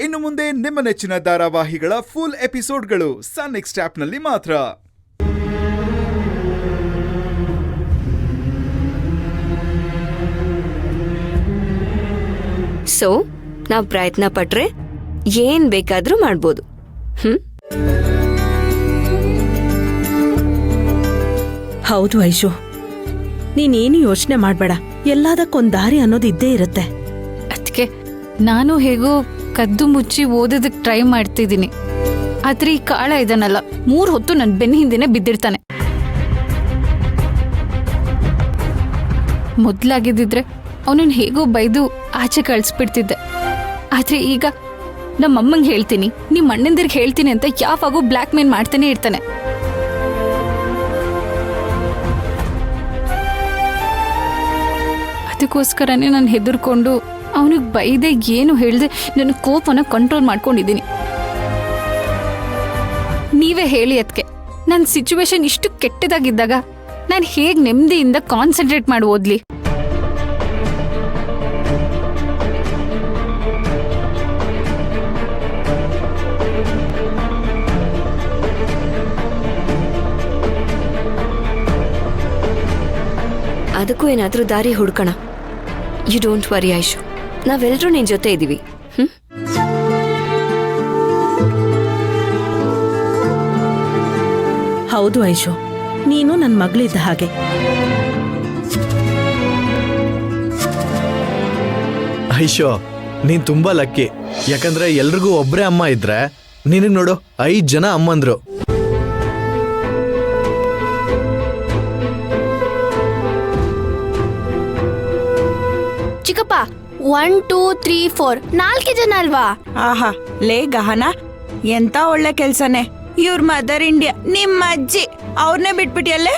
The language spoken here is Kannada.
ಇನ್ನು ಮುಂದೆ ನಿಮ್ಮ ನೆಚ್ಚಿನ ಧಾರಾವಾಹಿಗಳ ಫುಲ್ ಎಪಿಸೋಡ್ಗಳು ಸನ್ ನೆಕ್ಸ್ಟ್ ಆಪ್ನಲ್ಲಿ ಮಾತ್ರ. ಸೊ ನಾವು ಪ್ರಯತ್ನ ಪಟ್ರೆ ಏನ್ ಬೇಕಾದ್ರೂ ಮಾಡ್ಬೋದು. ಹೌದು ಐಶು, ನೀನೇನು ಯೋಚನೆ ಮಾಡ್ಬೇಡ, ಎಲ್ಲದಕ್ಕೊಂದ್ ದಾರಿ ಅನ್ನೋದು ಇದ್ದೇ ಇರುತ್ತೆ. ಅದಕ್ಕೆ ನಾನು ಹೇಗೋ ಕದ್ದು ಮುಚ್ಚಿ ಓದೋದಕ್ಕೆ ಟ್ರೈ ಮಾಡ್ತಿದ್ದೀನಿ. ಆದ್ರೆ ಈ ಕಾಳ ಇದನ್ನಲ್ಲ, 3 ಹೊತ್ತು ನನ್ನ ಬೆನ್ನ ಹಿಂದೆನೆ ಬಿದ್ದಿರ್ತಾನೆ. ಮೊದ್ಲಾಗಿದ್ದಿದ್ರೆ ಅವನನ್ನ ಹೇಗೋ ಬೈದು ಆಚೆ ಕಳಿಸ್ಬಿಡ್ತಿದ್ದೆ. ಆದ್ರೆ ಈಗ ನಮ್ಮಮ್ಮಂಗೆ ಹೇಳ್ತೀನಿ, ನಿಮ್ಮ ಅಣ್ಣಂದಿರ್ಗೆ ಹೇಳ್ತೀನಿ ಅಂತ ಯಾವಾಗೂ ಬ್ಲ್ಯಾಕ್ ಮೇಲ್ ಮಾಡ್ತಾನೆ ಇರ್ತಾನೆ. ಅದಕ್ಕೋಸ್ಕರನೇ ನಾನು ಹೆದರ್ಕೊಂಡು ಅವನಿಗೆ ಬೈದೆ ಏನು ಹೇಳ್ದೆ ನನ್ನ ಕೋಪನ ಕಂಟ್ರೋಲ್ ಮಾಡ್ಕೊಂಡಿದ್ದೀನಿ. ನೀವೇ ಹೇಳಿ ಅದಕ್ಕೆ, ನನ್ನ ಸಿಚುವೇಶನ್ ಇಷ್ಟು ಕೆಟ್ಟದಾಗಿದ್ದಾಗ ನಾನು ಹೇಗೆ ನೆಮ್ಮದಿಯಿಂದ ಕಾನ್ಸಂಟ್ರೇಟ್ ಮಾಡಿ ಓದ್ಲಿ? ಅದಕ್ಕೂ ಏನಾದ್ರೂ ದಾರಿ ಹುಡ್ಕೋಣ. ಯು ಡೋಂಟ್ ವರಿ ಐಶು, ನಾವೆಲ್ಲರೂ ನಿನ್ ಜೊತೆ ಇದೀವಿ. ಹೌದು ಐಶು, ನೀನು ನನ್ ಮಗಳಿದ್ದ ಹಾಗೆ. ಐಶೋ, ನೀನ್ ತುಂಬಾ ಲಕ್ಕಿ. ಯಾಕಂದ್ರೆ ಎಲ್ರಿಗೂ ಒಬ್ರೇ ಅಮ್ಮ ಇದ್ರೆ ನಿನಗ್ ನೋಡು 5 ಜನ ಅಮ್ಮಂದ್ರು. ಚಿಕ್ಕಪ್ಪ 1 2 3 4 4 ಜನ ಅಲ್ವಾ? ಆಹಾ, ಲೇ ಗಹನ, ಎಂತ ಒಳ್ಳೆ ಕೆಲ್ಸನೇ. ಇವ್ರ ಮದರ್ ಇಂಡಿಯಾ, ನಿಮ್ಮ ಅಜ್ಜಿ, ಅವ್ರನ್ನೇ ಬಿಟ್ಬಿಟ್ಟಿಯಲ್ಲೇ.